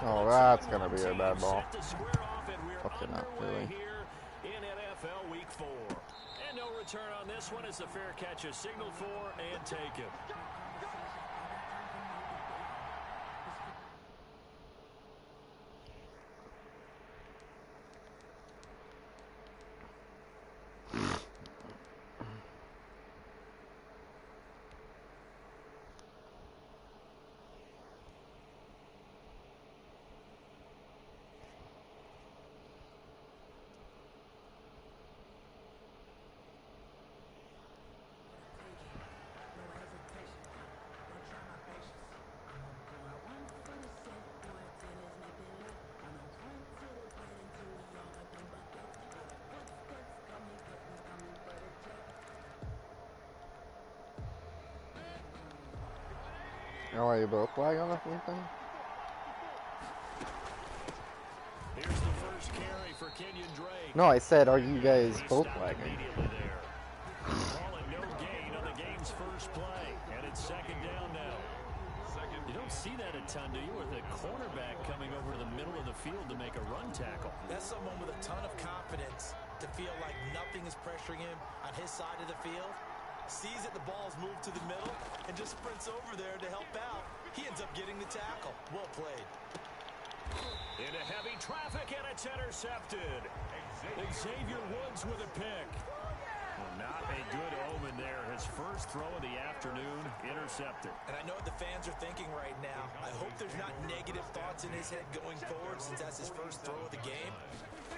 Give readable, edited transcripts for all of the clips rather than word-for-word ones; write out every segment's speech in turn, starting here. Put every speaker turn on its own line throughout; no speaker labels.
Oh, that's gonna be a bad ball. Okay, not really.
In NFL Week 4. And no return on this one as the fair catch is signaled for and taken.
Oh, are you both flag on or something?
Here's the first carry for Kenyon Drake.
No, I said, are you guys both flagging?
Calling no gain on the game's first play, and it's second down now. You don't see that a ton, do you, with a cornerback coming over to the middle of the field to make a run tackle?
That's someone with a ton of confidence to feel like nothing is pressuring him on his side of the field. Sees that the ball's moved to the middle and just sprints over there to help out. He ends up getting the tackle. Well played.
Into heavy traffic, and it's intercepted. Xavier Woods with a pick. Well, not a good omen there. His first throw of the afternoon, intercepted.
And I know what the fans are thinking right now. I hope there's not negative thoughts in his head going forward since that's his first throw of the game.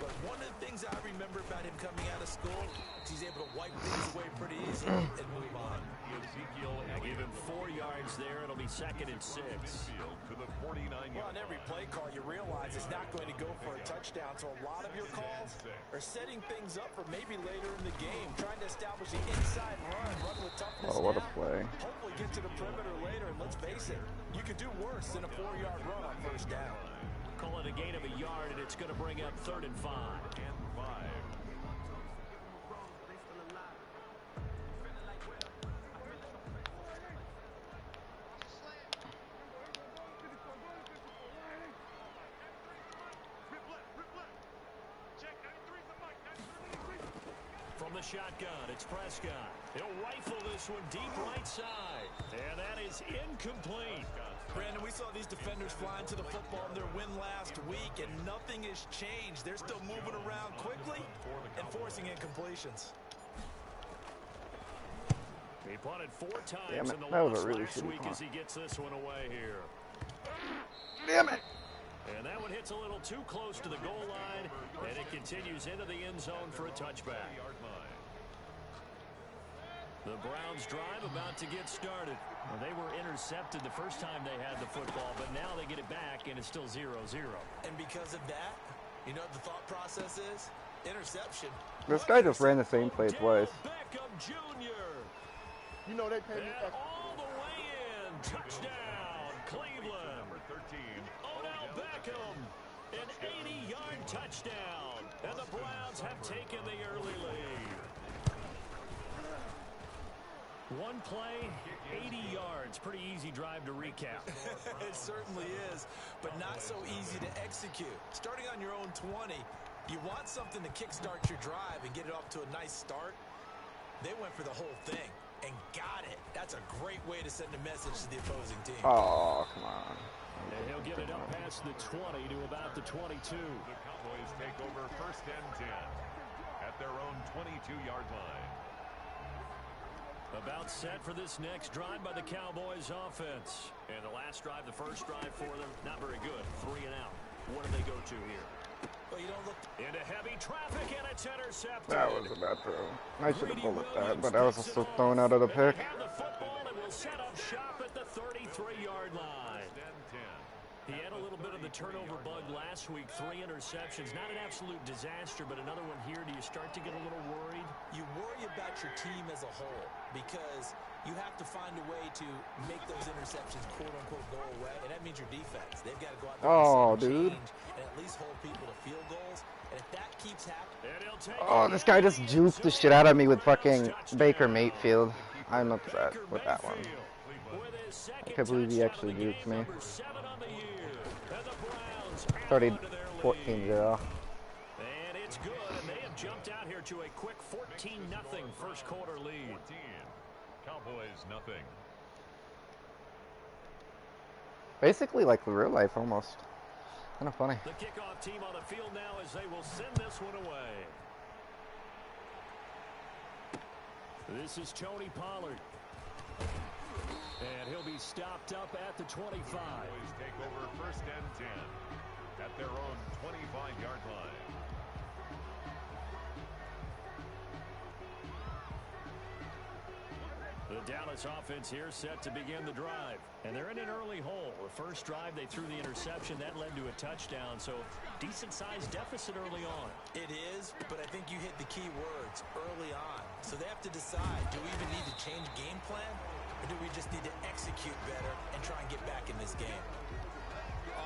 But one of the things I remember about him coming out of school is he's able to wipe things away pretty easily and move on.
Give him 4 yards there. It'll be 2nd and 6.
Well, on every play call, you realize it's not going to go for a touchdown. So a lot of your calls are setting things up for maybe later in the game, trying to establish the inside run with toughness.
Oh, what a play.
Hopefully get to the perimeter later, and let's face it, you could do worse than a 4-yard run on first down.
Call it a gain of a yard, and it's going to bring up 3rd and 5. From the shotgun, it's Prescott. He'll rifle this one deep right side. And that is incomplete.
Brandon, we saw these defenders flying to the football in their win last week, and nothing has changed. They're still moving around quickly and forcing incompletions.
He punted 4 times
Damn it,
in the
that was
loss
a really
last
shitty
week
punt.
as he gets this one away here.
Damn it!
And that one hits a little too close to the goal line, and it continues into the end zone for a touchback. The Browns drive about to get started. Well, they were intercepted the first time they had the football, but now they get it back, and it's still 0-0.
And because of that, you know what the thought process is? Interception.
This guy just ran the same play twice.
Beckham Jr.
You know they pay me
And all the way in. Touchdown, Cleveland.
Number 13.
Odell Beckham, an 80-yard touchdown. And the Browns have taken the early lead. One play, 80 yards. Pretty easy drive to recap.
It certainly is, but not so easy to execute. Starting on your own 20, you want something to kickstart your drive and get it off to a nice start. They went for the whole thing and got it. That's a great way to send a message to the opposing team.
Oh, come on.
And he'll get it up past the 20 to about the 22.
The Cowboys take over 1st and 10 at their own 22-yard line.
About set for this next drive by the Cowboys offense. And the last drive, the first drive for them, not very good. 3 and out. What do they go to here?
Well, you don't look
Into heavy traffic, and it's intercepted.
That was a bad throw. I should have bullet that, but I was also thrown out of the pick.
Have the football and will set up shop at the 33-yard line. He had a little bit of the turnover bug last week. 3 interceptions. Not an absolute disaster, but another one here. Do you start to get a little worried?
You worry about your team as a whole because you have to find a way to make those interceptions quote-unquote go away, and that means your defense. They've got to go out there and change and at least hold people to field goals. And if that keeps happening...
Oh, this guy just juked the shit out of me with fucking Baker Mayfield. I'm upset with that one. I can't believe he actually juked me. 30,
on to their
14-0.
lead. And it's good, and they have jumped out here to a quick 14-0 first quarter lead.
14. Cowboys nothing.
Basically like real life almost. Kind of funny.
The kickoff team on the field now as they will send this one away. This is Tony Pollard. And he'll be stopped up at the 25.
Cowboys take over first and 10 at their own 25-yard line.
The Dallas offense here set to begin the drive. And they're in an early hole. The first drive, they threw the interception. That led to a touchdown. So, decent-sized deficit early on.
It is, but I think you hit the key words early on. So they have to decide, do we even need to change game plan? Or do we just need to execute better and try and get back in this game?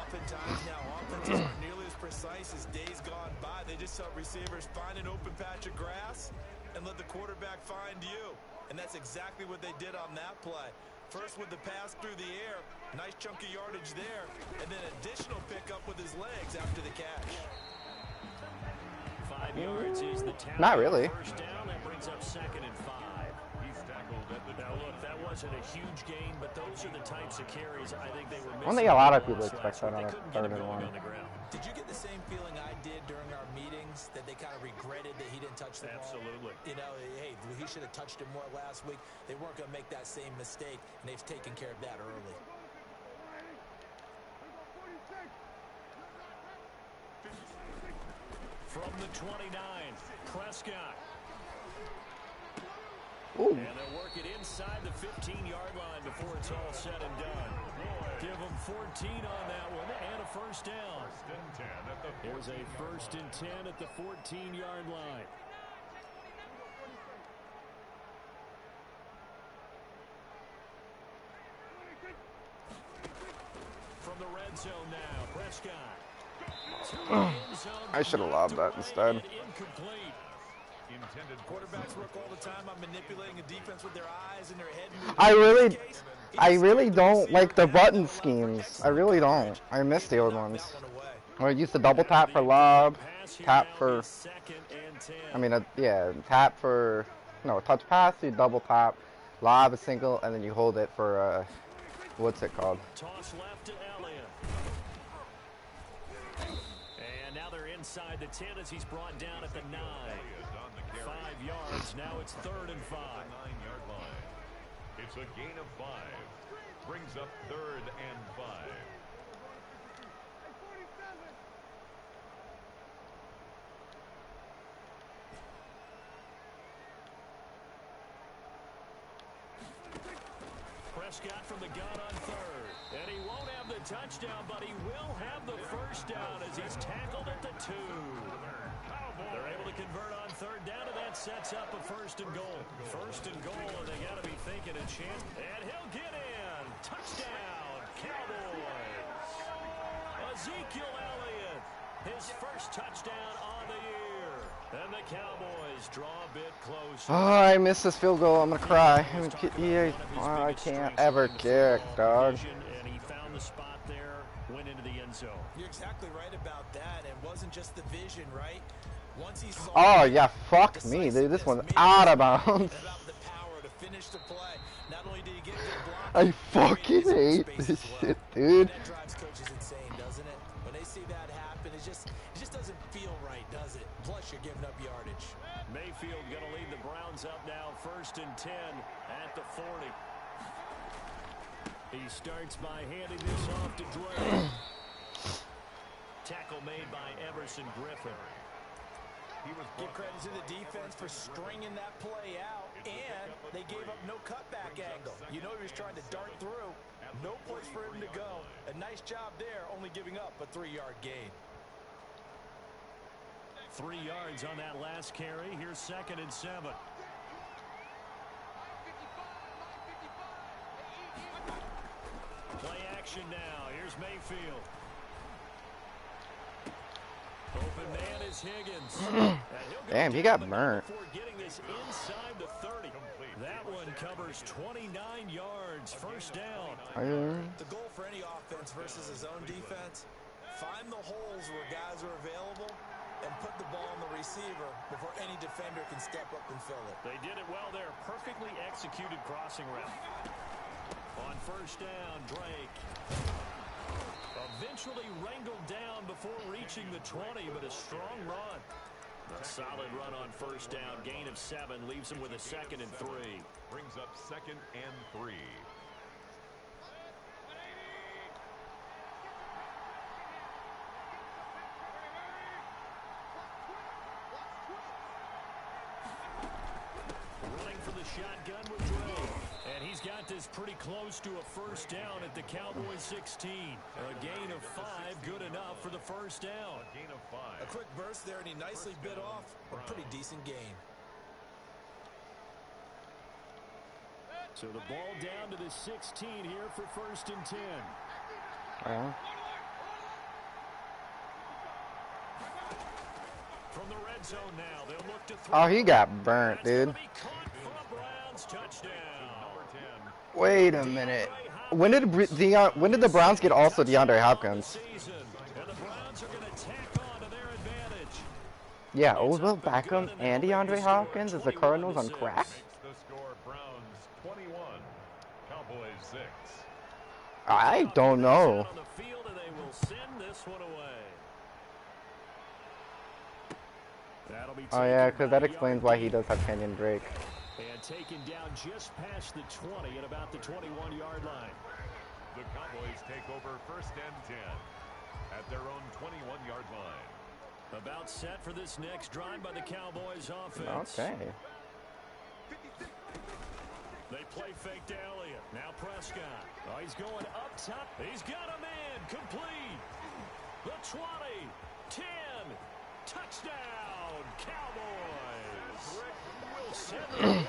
Oftentimes now, offenses aren't nearly as precise as days gone by. They just help receivers find an open patch of grass and let the quarterback find you. And that's exactly what they did on that play. First with the pass through the air, nice chunk of yardage there, and then additional pickup with his legs after the catch.
5 yards is the tackle.
Not really.
First down, that brings up 2nd and 5.
He's tackled at the
Now look, that wasn't a huge gain, but those are the types of carries I think they were
I
missing.
don't think a lot of people
last
expect
week.
that on
They
a
couldn't get
third
it
and
going
one.
on the ground.
Did you get the same feeling I did during our meetings, that they kind of regretted that he didn't touch the ball?
Absolutely.
You know, hey, he should have touched it more last week. They weren't going to make that same mistake, and they've taken care of that early.
From the 29, Prescott.
Ooh.
And they'll work it inside the 15-yard line before it's all said and done. Give them 14 on that one and a first down.
first and 10 at the 14.
Here's a first and 10 at the 14-yard line. From the red zone now, Prescott.
I should have lobbed that instead.
Incomplete.
Intended
Quarterbacks work all the time on manipulating a defense with their eyes and their head.
I really don't like the button schemes. I really don't. I miss the old ones. Where I used to double tap for lob, tap for, tap for, no, touch pass, you double tap, lob a single, and then you hold it for, what's it called?
Toss left to Elliott. And now they're inside the 10 as he's brought down at the 9. 5 yards, now it's 3rd and 5.
9-yard line. It's a gain of 5. Brings up 3rd and 5.
Prescott from the gun on 3rd. And he won't have the touchdown, but he will have the first down as he's tackled at the 2. They're able to convert on 3rd down, and that sets up a 1st and goal. 1st and goal, and they got to be thinking a chance. And he'll get in. Touchdown, Cowboys. Ezekiel Elliott, his first touchdown on the year. And the Cowboys draw a bit closer.
Oh, I missed this field goal. I'm gonna cry. I can't ever kick, dog.
And he found the spot there, went into the end zone.
You're exactly right about that. It wasn't just the vision, right? Once he saw
Oh yeah, fuck me, dude. This one's out of bounds.
about the power to finish the play. Not only did he get good block,
I fucking hate this shit, dude.
that drives coaches insane, doesn't it? When they see that happen, it just doesn't feel right, does it? Plus, you're giving up yardage.
Mayfield going to lead the Browns up now, 1st and 10 at the 40. He starts by handing this off to Dwayne. Tackle made by Everson Griffin.
Give credit to the defense for stringing that play out, and they gave up no cutback angle. You know he was trying to dart through. No place for him to go. A nice job there, only giving up a 3-yard gain.
3 yards on that last carry. Here's 2nd and 7. Play action now. Here's Mayfield. Open man is Higgins.
Damn, he got burnt.
Before getting this inside the 30. That one covers 29 yards. First down.
The goal for any offense versus his own defense, Find the holes where guys are available and put the ball on the receiver before any defender can step up and fill it.
They did it well there. Perfectly executed crossing route. On first down, Drake. Eventually wrangled down before reaching the 20, but a strong run. A solid run on first down. Gain of 7 leaves him with a 2nd and 3.
Brings up 2nd and 3.
Running for the shotgun with Drake. And he's got this pretty close to a first down at the Cowboys 16. A gain of 5, good enough for the first down.
A gain of 5.
A quick burst there, and he nicely bit off a pretty decent gain.
So the ball down to the 16 here for 1st and 10. From the red zone now, they'll look to throw.
Oh, he got burnt, dude.
Touchdown.
Wait a minute. When did the Browns get also DeAndre Hopkins? Yeah, Odell Beckham and DeAndre Hopkins as the Cardinals on crack?
The score, Browns 21, Cowboys 6.
I don't know. Oh yeah, because that explains why he does have Kenyon Drake.
And taken down just past the 20 at about the 21-yard line.
The Cowboys take over 1st and 10 at their own 21-yard line.
About set for this next drive by the Cowboys offense.
Okay.
They play fake to Elliott. Now Prescott. Oh, he's going up top. He's got a man. Complete. The 20. 10. Touchdown. Cowboys. Wilson.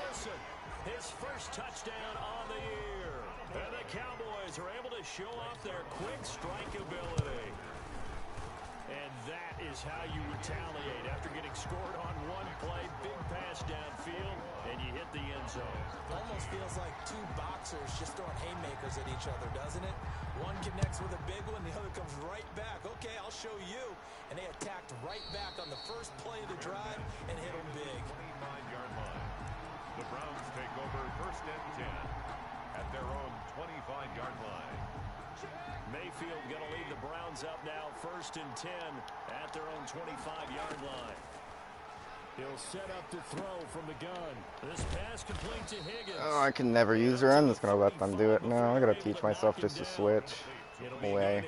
His first touchdown on the year. And the Cowboys are able to show off their quick strike ability. And that is how you retaliate after getting scored on one play. Big pass downfield, and you hit the end zone.
Almost feels like two boxers just throwing haymakers at each other, doesn't it? One connects with a big one, the other comes right back. Okay, I'll show you. And they attacked right back on the first play of the drive and hit them big.
29-yard line. The Browns take over 1st and 10 at their own 25-yard line.
Mayfield going to lead the Browns up now 1st and 10 at their own 25-yard line. He'll set up to throw from the gun. This pass complete to Higgins.
Oh, I can never use her. I'm just going to let them do it. No, I got to teach myself just to switch. Away.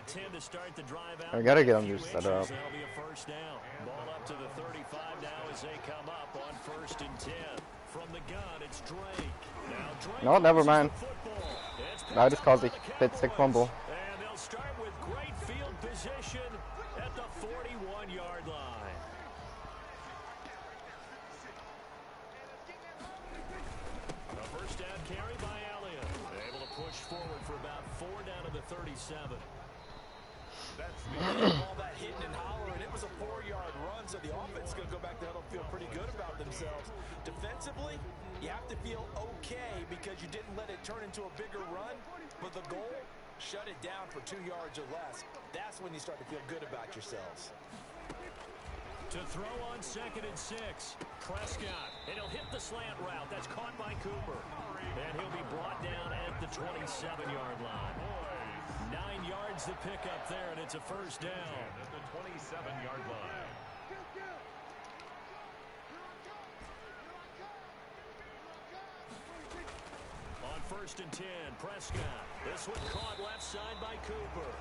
I got to get them just set up.
That'll be a first down. Ball up to the 35 now as they come up on 1st and 10. From the gun, it's Drake. Now Drake.
No, never mind. I just caused a stick fumble.
And they'll start with great field position at the 41-yard line. A first down carry by Elliott. Able to push forward for about 4 down to the 37.
That's all that hitting and hollering. It was a 4-yard run, so the offense is going to go back there and feel pretty good about themselves. Defensively, you have to feel okay because you didn't let it turn into a bigger run, but the goal, shut it down for 2 yards or less. That's when you start to feel good about yourselves.
To throw on 2nd and 6, Prescott, and he'll hit the slant route. That's caught by Cooper, and he'll be brought down at the 27-yard line. 9 yards to pick up there, and it's a first down.
At the 27-yard line.
On 1st and 10, Prescott. This one caught left side by Cooper.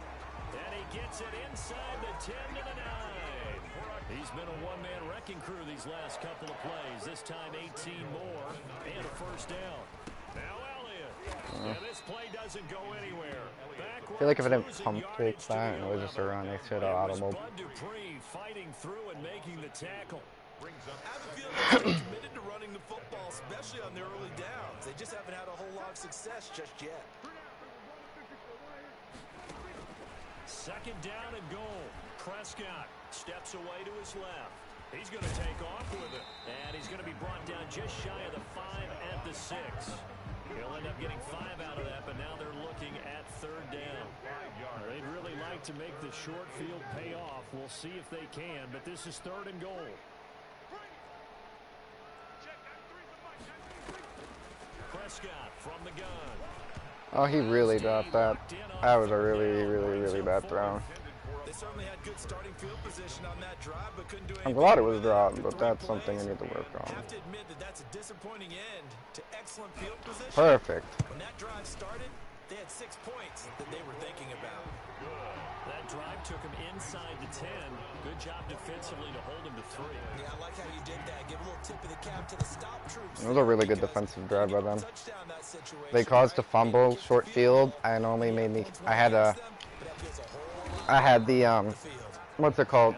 And he gets it inside the 10 to the 9. He's been a one-man wrecking crew these last couple of plays. This time 18 more and a first down. Now Elliott. And this play doesn't go anywhere.
I feel like if I didn't pump fix that and it was just a run, they should have automobile.
Bud Dupree fighting through and making the tackle.
I have a feeling they're committed to running the football, especially on their early downs. They just haven't had a whole lot of success just yet.
2nd down and goal. Prescott steps away to his left. He's going to take off with it. And he's going to be brought down just shy of the 5 at the 6. He'll end up getting 5 out of that, but now they're looking at 3rd down. They'd really like like to make the short field pay off. We'll see if they can, but this is 3rd and goal. Prescott from the gun.
Oh, he really dropped that. That was a really bad throw.
They certainly had good starting field position on that drive, but couldn't do
I'm
anything.
glad it was dropped, but that's something I need to work on.
I have to admit that that's a disappointing end to excellent field position.
Perfect.
When that drive started, they had 6 points that they were thinking about.
That drive took him inside the 10. Good job defensively to hold him to 3.
Yeah, I like how you did that. Give a little tip of the cap to the stop troops.
It was a really good defensive drive by them. They caused a fumble, short field, and only made me. I had the what's it called?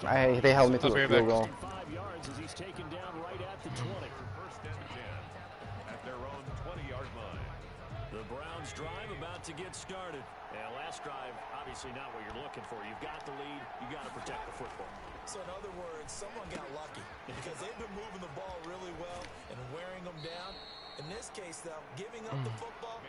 They held me to a field goal.
5 yards as he's taken down right at the 20.
First and 10 at their own 20-yard line.
The Browns drive about to get started. Yeah, last drive, obviously not what you're looking for. You've got the lead. You got to protect the football.
So in other words, someone got lucky because they've been moving the ball really well and wearing them down. In this case, though, giving up the football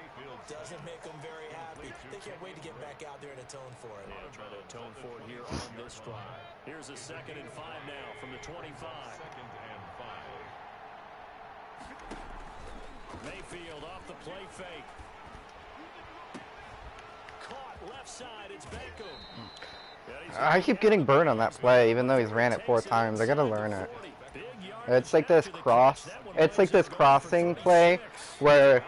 doesn't make them very happy. They can't wait to get back out there and atone for it.
Yeah, trying to atone for it here on this drive. Here's a 2nd and 5 now from the 25.
2nd and 5.
Mayfield off the play fake. Caught left side. It's Beckham.
I keep getting burned on that play, even though he's ran it 4 times. I gotta learn it. It's like this crossing play where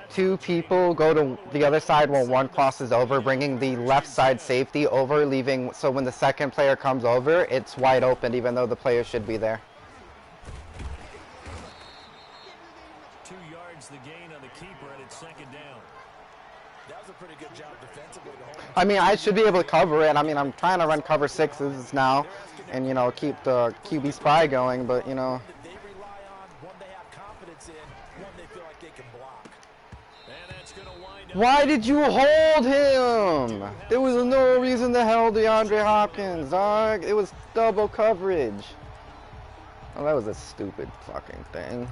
2 people go to the other side when one crosses over, bringing the left side safety over, leaving so when the second player comes over, it's wide open, even though the player should be there.
2 yards the gain on the keeper, and it's 2nd down.
That was a pretty good job defensively to hold.
I mean, I should be able to cover it. I mean, I'm trying to run cover 6s now and, you know, keep the QB spy going, but, you know.
They rely on one they have confidence in, one they feel like they can block.
And that's going to wind up.
Why did you hold him? There was no reason to hold DeAndre Hopkins, dog. It was double coverage. Oh, that was a stupid fucking thing.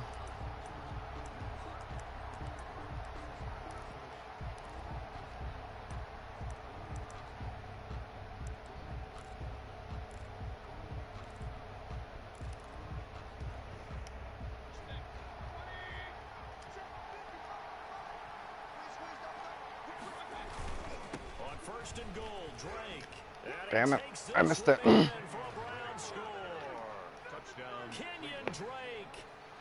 First and goal, Drake.
Damn it, I missed it.
Touchdown. Kenyon Drake,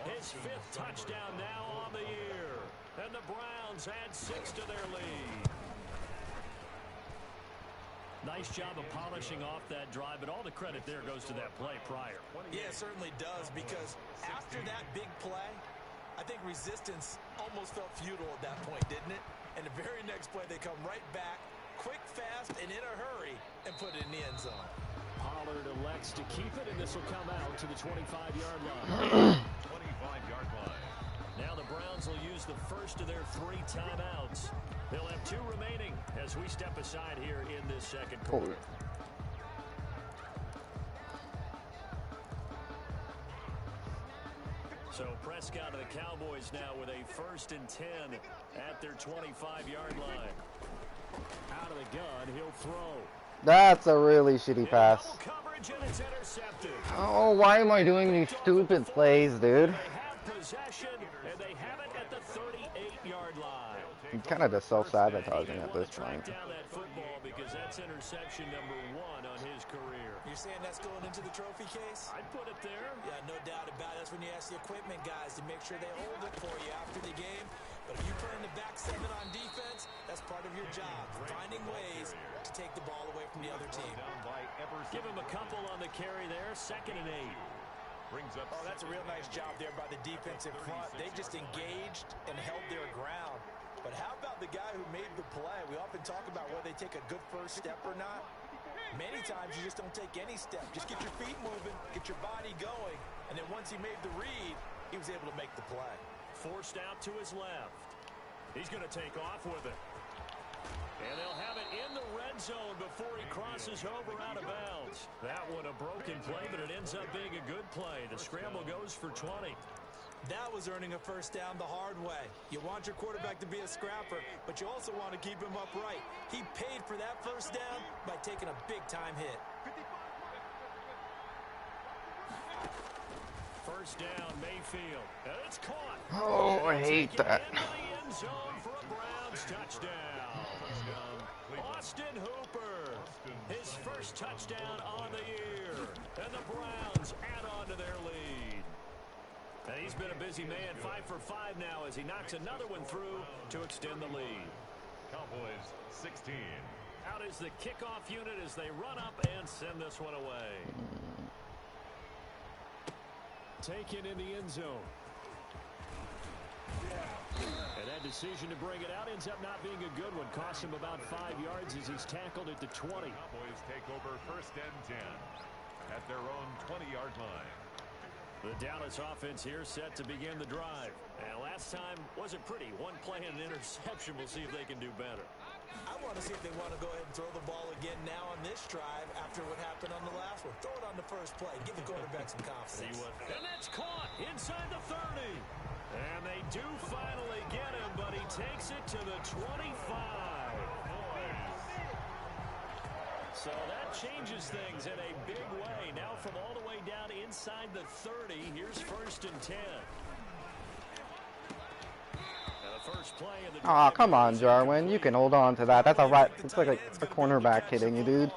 his 5th touchdown now on the year. And the Browns add 6 to their lead. Nice job of polishing off that drive, but all the credit there goes to that play prior.
Yeah, it certainly does, because after that big play, I think resistance almost felt futile at that point, didn't it? And the very next play, they come right back, quick, fast, and in a hurry, and put it in the end zone.
Pollard elects to keep it, and this will come out to the 25-yard line.
25-yard line.
Now the Browns will use the first of their 3 timeouts. They'll have 2 remaining as we step aside here in this 2nd quarter. So Prescott of the Cowboys now with a 1st and 10 at their 25-yard line. Out of the gun, he'll throw.
That's a really shitty pass.
Coverage, and it's intercepted.
Oh, why am I doing these stupid plays, dude?
They have possession, and they have it at the 38-yard line.
I'm kind of just self-sabotaging at this point.
Track down that football because that's interception number 1 on his career.
You're saying that's going into the trophy case?
I'd put it there.
Yeah, no doubt about it. That's when you ask the equipment guys to make sure they hold it for you after the game. But if you put in the back 7 on defense, that's part of your job, finding ways to take the ball away from the other team.
Give him a couple on the carry there, 2nd and 8.
Oh, that's a real nice job there by the defensive front. They just engaged and held their ground. But how about the guy who made the play? We often talk about whether they take a good first step or not. Many times you just don't take any step. Just get your feet moving, get your body going, and then once he made the read, he was able to make the play.
Forced out to his left. He's going to take off with it. And they'll have it in the red zone before he crosses over out of bounds. That one a broken play, but it ends up being a good play. The scramble goes for 20.
That was earning a first down the hard way. You want your quarterback to be a scrapper, but you also want to keep him upright. He paid for that first down by taking a big-time hit.
First down, Mayfield. And it's caught.
Oh, I hate that.
In the end zone for a Browns touchdown. Austin Hooper. His first touchdown on the year. And the Browns add on to their lead. And he's been a busy man, 5 for 5 now as he knocks another one through to extend the lead.
Cowboys 16.
Out is the kickoff unit as they run up and send this one away. Taken in the end zone. And that decision to bring it out ends up not being a good one. Cost him about 5 yards as he's tackled at the 20.
Cowboys take over first and 10 at their own 20-yard line.
The Dallas offense here set to begin the drive. And last time wasn't pretty. One play and an interception. We'll see if they can do better.
I want to see if they want to go ahead and throw the ball again now on this drive after what happened on the last one. Throw it on the first play. Give the quarterback some confidence.
And that's caught inside the 30. And they do finally get him, but he takes it to the 25. So that changes things in a big way. Now from all the way down inside the 30, here's first and 10.
Oh, come on, Jarwin. You can hold on to that. That's a right. It's like a cornerback hitting you, dude.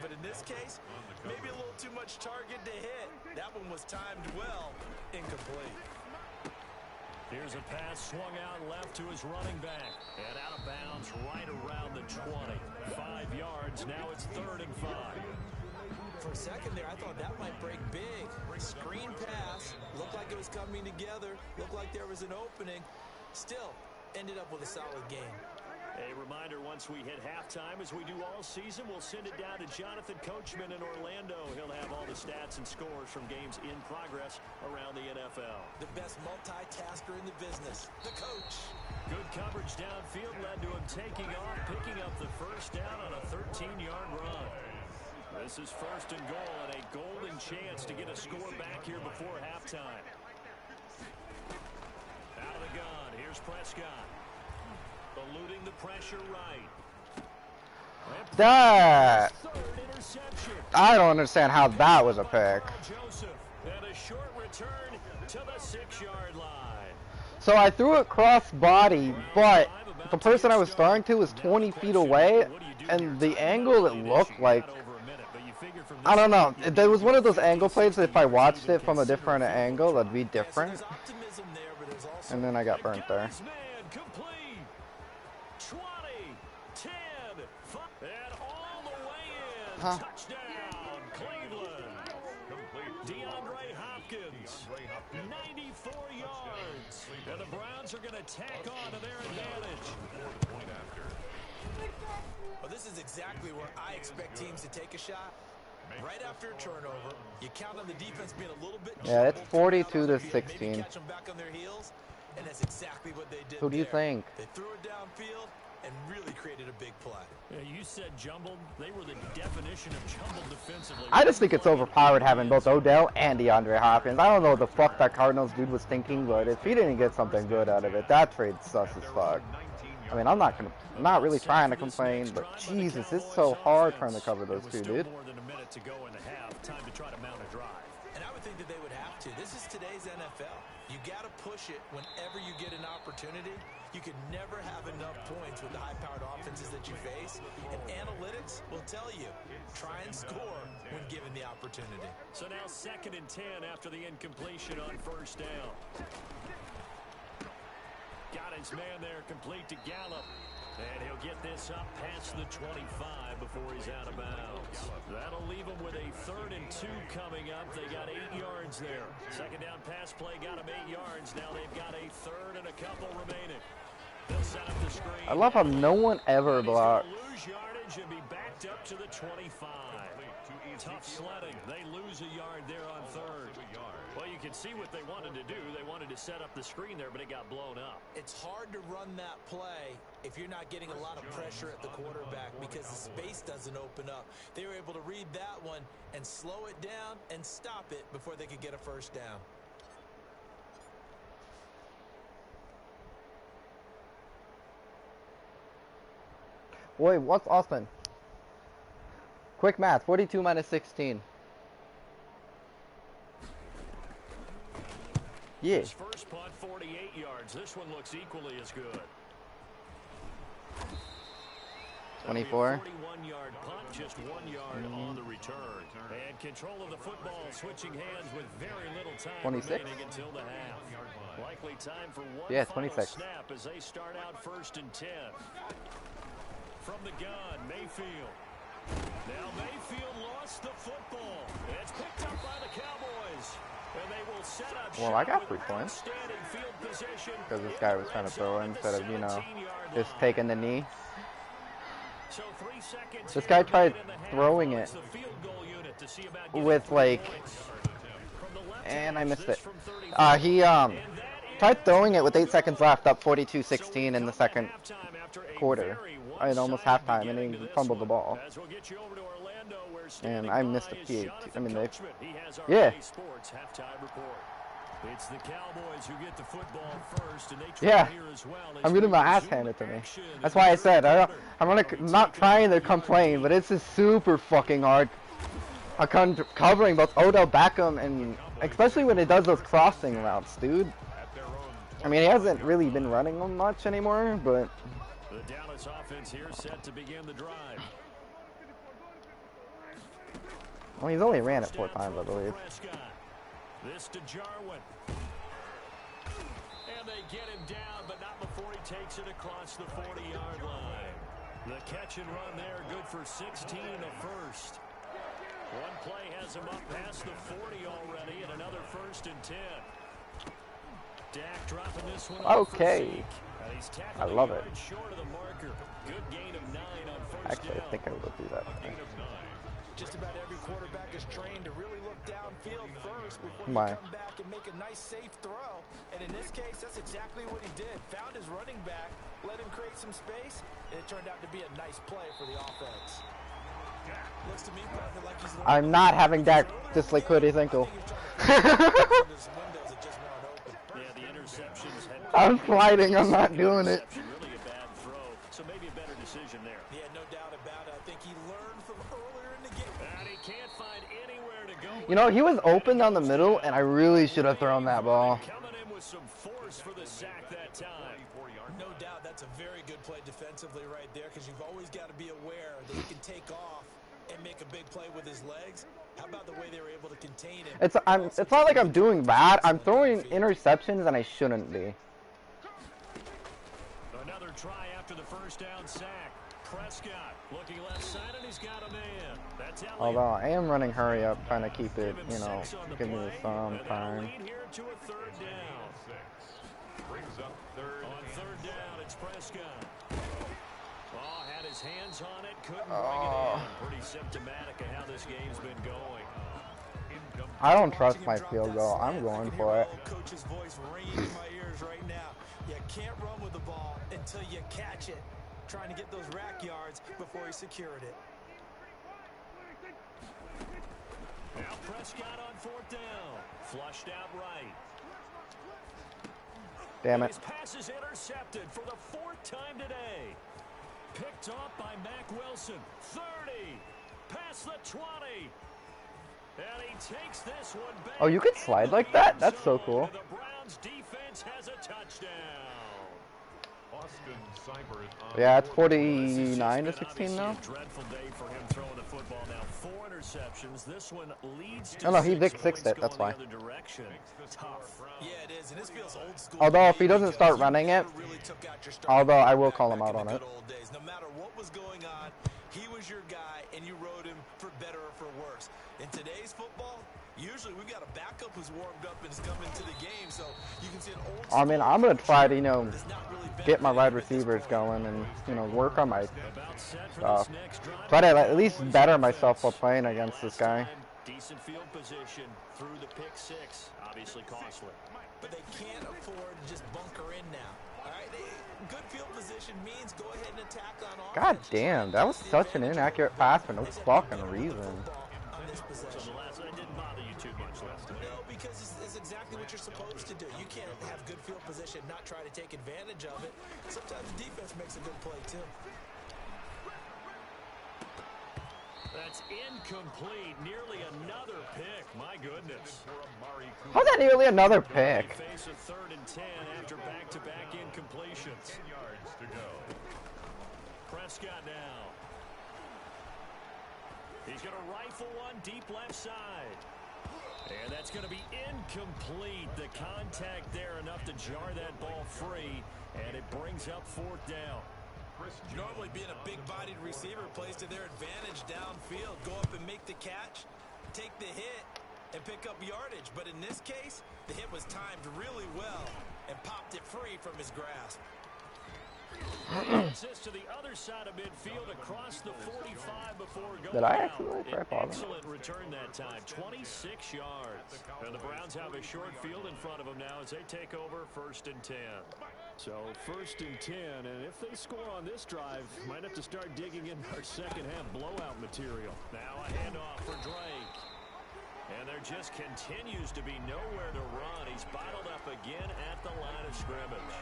But in this case, maybe a little too much target to hit. That one was timed well. Incomplete.
Here's a pass swung out left to his running back. And out of bounds right around the 20. 5 yards. Now it's 3rd and 5.
For a second there, I thought that might break big. Screen pass. Looked like it was coming together. Looked like there was an opening. Still, ended up with a solid game.
A reminder, once we hit halftime, as we do all season, we'll send it down to Jonathan Coachman in Orlando. He'll have all the stats and scores from games in progress around the NFL.
The best multitasker in the business, the coach.
Good coverage downfield led to him taking off, picking up the first down on a 13-yard run. This is 1st and goal and a golden chance to get a score back here before halftime. Out of the gun, here's Prescott. Eluding the pressure right.
That, I don't understand how that was a pick.
And a short return to the 6-yard line.
So I threw it cross body, but the person I was throwing to was 20 feet away, and the angle it looked like, I don't know. There was one of those angle plays that if I watched it from a different angle, that'd be different. And then I got burnt there.
20, 10, 5, and all the way in.
Huh.
Touchdown, Cleveland. DeAndre Hopkins, 94 yards. And the Browns are going to tack on to their advantage.
Well, this is exactly where I expect teams to take a shot. Right after a turnover, you count on the defense being a little bit.
Yeah, it's 42 to 16.
Catch them back on their heels, and that's exactly what they did.
Who do you think?
They threw it downfield and really created a big play.
Yeah, you said jumbled. They were the definition of jumbled defensively.
I just think it's overpowered having both Odell and DeAndre Hopkins. I don't know what the fuck that Cardinals dude was thinking, but if he didn't get something good out of it, that trade's sus as fuck. I mean, I'm not really trying to complain, but Jesus, it's so hard trying to cover those two, dude.
More than a minute to go in the half. Time to try to mount a drive.
And I would think that they would have to. This is today's NFL. You got to push it whenever you get an opportunity. You can never have enough points with the high-powered offenses that you face. And analytics will tell you, try and score when given the opportunity.
So now 2nd and 10 after the incompletion on 1st down. Got his man there, complete to Gallup. And he'll get this up past the 25 before he's out of bounds. That'll leave him with a 3rd and 2 coming up. They got 8 yards there. 2nd down pass play got him 8 yards. Now they've got a 3rd and a couple remaining. They'll set up the screen.
I love how no one ever blocks.
Lose yardage and be backed up to the 25. Tough sledding. They lose a yard there on 3rd. Well, you can see what they wanted to do. They wanted to set up the screen there, but it got blown up.
It's hard to run that play if you're not getting a lot of pressure at the quarterback because the space doesn't open up. They were able to read that one and slow it down and stop it before they could get a 1st down.
Wait, what's Austin? Quick math. 42 minus 16. Yeah.
His first punt, 48 yards. This one looks equally as good.
24.
41-yard punt, just 1 yard on the return. And control of the football, switching hands with very little time
26.
remaining until the half. Likely time for one
Yeah,
final
26.
snap as they start out 1st and 10. From the gun, Mayfield. Now Mayfield lost the football. It's picked up by the Cowboys. And they will set up
Well, I got 3 points. Because this guy was trying to throw instead of, you know, just taking the knee.
So 3 seconds.
This guy tried throwing it with, like, and I missed it. He tried throwing it with 8 seconds left, up 42-16 in the second quarter. I had almost halftime, and he fumbled the ball. And I missed a PAT. I mean, they, yeah.
It's the Cowboys who get the football first, and they try
Yeah,
here as well.
I'm getting my ass handed to me. That's why I said I'm not trying to complain, but it's just super fucking hard. Covering both Odell Beckham and especially when it does those crossing routes, dude. I mean, he hasn't really been running them much anymore, but
the Dallas offense here set to begin the drive.
Well, he's only ran it 4 times, I believe.
This to Jarwin. And they get him down, but not before he takes it across the 40-yard line. The catch and run there, good for 16 and a first. One play has him up past the 40 already, and another 1st and 10. Dak dropping this one.
Okay. I love it.
Short of the marker. Good gain of 9 on first
Actually,
down.
I think I will do that.
Just about every quarterback is trained to really look downfield first before you
Why?
come back and make a nice, safe throw. And in this case, that's exactly what he did. Found his running back, let him create some space, and it turned out to be a nice play for the offense. Looks to me like he's
I'm not having Dak dislocate his ankle. I'm fighting. I'm not doing it.
Really a bad throw, so maybe a better decision there.
Yeah, no doubt about it. I think he learned from earlier in the game.
And he can't find anywhere to go.
You know, he was open down the middle, and I really should have thrown that ball.
Coming in with some force for the sack that time.
No doubt that's a very good play defensively right there, because you've always got to be aware that he can take off and make a big play with his legs. How about the way they were able to contain him?
It's not like I'm doing bad. I'm throwing interceptions, and I shouldn't be.
Another try after the first down sack. Prescott looking left side, and he's got a man. That's Elliott.
Although I am running hurry up, trying to keep it, you know, give me some time.
Here to a 3rd down.
Brings up 3rd.
On 3rd down, it's Prescott. Oh, had his hands on it, couldn't bring it in. Pretty symptomatic of how this game's been going.
I don't trust my field goal. I'm going for it.
Coach's voice ringing in my ears right now. You can't run with the ball until you catch it. Trying to get those rack yards before he secured it.
Now Prescott on 4th down. Flushed out right.
Damn it.
His pass is intercepted for the 4th time today. Picked off by Mack Wilson. 30. Past the 20. And he takes this one back.
Oh, you could slide like that? That's so cool.
The Browns defense has a touchdown.
Austin Seibert on
Yeah, it's 49-16 now.
Dreadful day for him throwing the football now. 4 interceptions. This one leads to
Oh, no, he
6
Vic
points
6'd it, that's
going
why.
the other direction. Tough.
Yeah, it is, and this feels old school.
Although if he doesn't start running it,
Really took out your
although I will
back
call him
in
out
the
on
good
it.
old days. No matter what was going on, he was your guy, and you rode him for better or for worse. In today's football, usually we've got a backup who's warmed up and is coming to the game, so you can see an old
I mean, I'm going to try to, you know,
it's not really
get my wide
benefiting at this
receivers
point.
going and, you know, work on my
About set for
stuff.
this next drive.
Try to at least better myself while playing against this guy.
Decent field position through the pick 6. Obviously costly.
But they can't afford to just bunker in now. All right, good field position means go ahead and attack on offense.
God damn, that was such an inaccurate pass for no fucking reason.
On this possession.
So the last one didn't bother you too much last time.
No, because it's exactly what you're supposed to do. You can't have good field position, not try to take advantage of it. Sometimes defense makes a good play, too.
It's incomplete. Nearly another pick. My goodness.
How's that nearly another pick?
They face a 3rd and 10 after back-to-back incompletions.
10 yards to go.
Prescott now. He's going to rifle one deep left side. And that's going to be incomplete. The contact there enough to jar that ball free. And it brings up 4th down.
Normally being a big-bodied receiver plays to their advantage downfield. Go up and make the catch, take the hit, and pick up yardage. But in this case, the hit was timed really well and popped it free from his grasp.
Gets this to the other side of midfield across the 45 before going
Did I
out.
accidentally try pausing?
Excellent return that time, 26 yards. And the Browns have a short field in front of them now as they take over 1st and 10. So 1st and 10, and if they score on this drive, might have to start digging in our second half blowout material. Now a handoff for Drake. And there just continues to be nowhere to run. He's bottled up again at the line of scrimmage.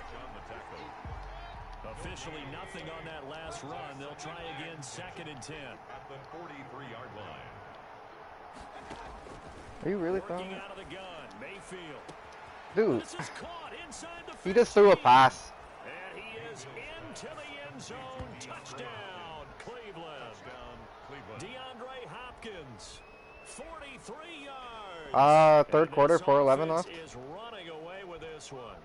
Officially nothing on that last run. They'll try again 2nd and 10.
At the 43-yard line.
Are you really
Working
throwing it?
out of the gun, Mayfield.
Dude,
This is caught inside the
he just threw a
50.
pass.
And he is into the end zone. Touchdown, Cleveland. DeAndre Hopkins, 43 yards.
3rd quarter,
And this
4:11
offense
left.
is running away with this one.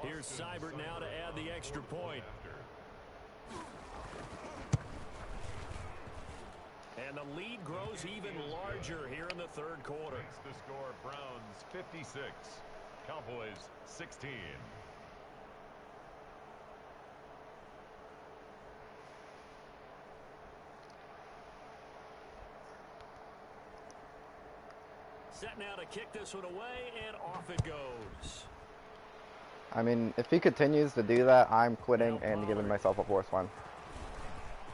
Here's Seibert now to add the extra point. And the lead grows even larger here in the 3rd quarter.
Makes the score Browns 56, Cowboys 16.
Set now to kick this one away, and off it goes.
I mean, if he continues to do that, I'm quitting and giving myself a 4th one.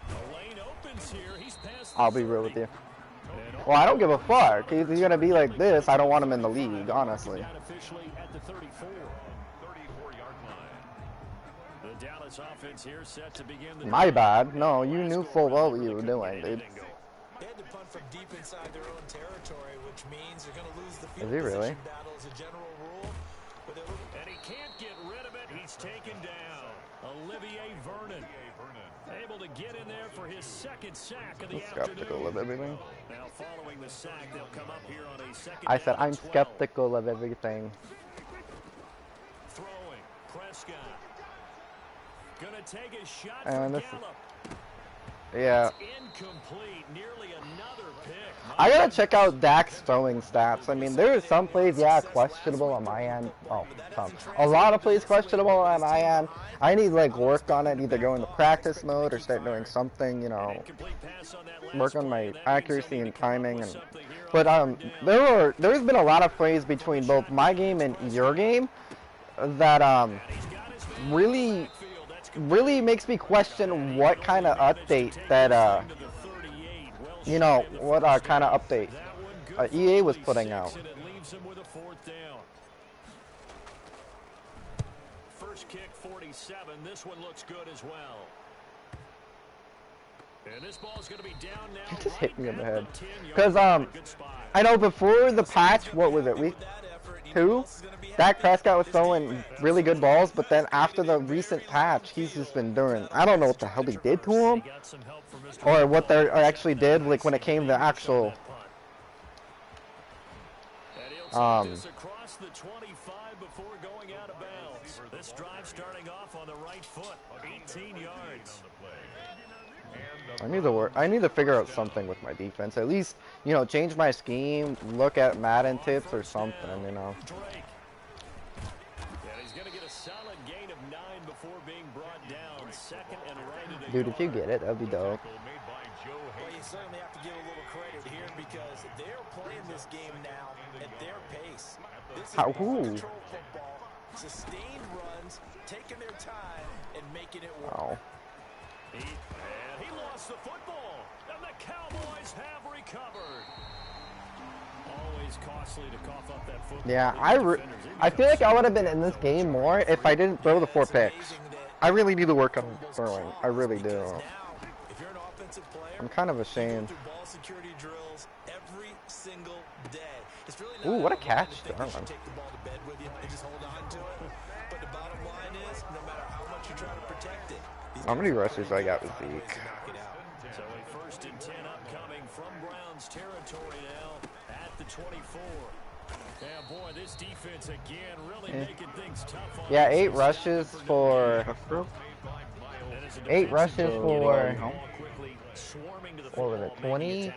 The lane opens here. He's past the
I'll be real with
30.
you. Well, I don't give a fuck. He's going to be like this. I don't want him in the league, honestly.
Down officially at the 34.
34-yard line.
The Dallas offense here set to begin the
My bad. No, you knew full well what you were doing, dude.
They had to punt from deep inside their own territory, which means they're going to lose the field
Is he really?
position battle as a general rule. But they're
And he can't get rid of it. He's taken down. Olivier Vernon. Able to get in there for his 2nd sack of the
Skeptical of
afternoon.
everything.
Now following the sack, they'll come up here on a 2nd
I said
down
I'm
and 12.
skeptical of everything.
Throwing. Prescott. Gonna take a shot
And
for
this is-
Gallup.
Yeah.
Incomplete. Nearly another pick.
I gotta check out Dak's throwing stats. I mean, there are some plays, yeah, questionable on my end. Oh, some. A lot of plays questionable on my end. I need, like, work on it, either go into practice mode or start doing something, you know, work on my accuracy and timing. And but there's been a lot of plays between both my game and your game that really makes me question what kind of update that you know, what kind of update EA was putting out.
First kick 47. This one looks good as well. And this ball's going to be down now.
It just hit me in the head. Because I know before the patch, what was it, week 2? Dak Prescott was throwing really good balls, but then after the recent patch, he's just been doing, I don't know what the hell he did to him, or what they actually did, like when it came to actual,
across the 25 before going out of bounds. This drive starting off on the right foot, 18 yards.
I need to figure out something with my defense. At least, you know, change my scheme, look at Madden tips or something, you know.
And he's going to get a solid gain of 9 before being brought down. 2nd and right.
Dude, if you get it, that'd be dope.
Well, you certainly have to give a little credit here because they're playing this game now at their pace. This is ball control football, sustained runs, taking their time and making it work.
Oh.
And he lost the football, and the Cowboys have recovered. Always always costly to cough up that football.
Yeah, I feel like I would have been in this game more if I didn't throw the 4 picks. I really need to work on throwing. I really do. I'm kind of ashamed. Ooh, what a catch, Darwin. How many rushes I got with Zeke?
So a 1st and 10 upcoming from Browns territory now at the 24. Yeah, boy, this defense again really making things tough on.
Yeah, 8 rushes for 8 rushes for what was it, 20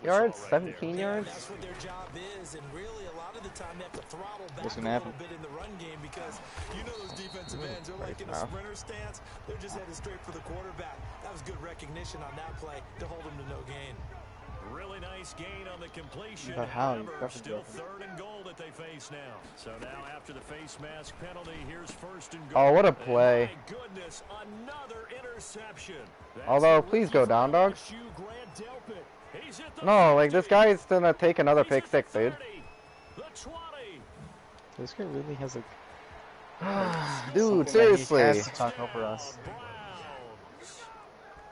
yards, 17 yards?
That's what their job is, and really a lot of the time they have to throttle back
What's
a
gonna
little
happen?
bit in the run game because you know those defensive ends are like in a sprinter stance. They're just headed straight for the quarterback. That was good recognition on that play to hold them to no gain.
Really nice gain on the completion.
But how?
However, still 3rd and goal that they face now. So now after the face mask penalty, here's 1st and goal.
Oh, what a play.
My goodness, another interception.
Although, please go down, dogs. No, like, this guy is gonna take another pick 6, dude.
This guy really has a...
Dude,
He
seriously.
has to talk over us.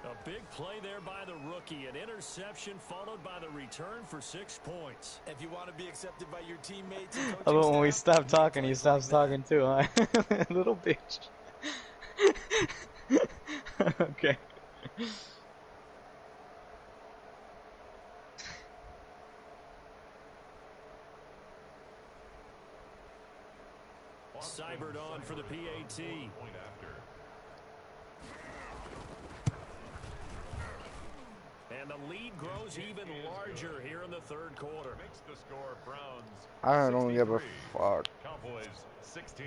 A big play there by the rookie. An interception followed by the return for 6 points.
If you want to be accepted by your teammates,
Although when we stop talking, he stops talking too, huh? Little bitch. Okay.
Cybert on for the PAT. And the lead grows even larger here in the 3rd quarter.
Makes the score Browns.
I don't give a fuck.
Cowboys 16.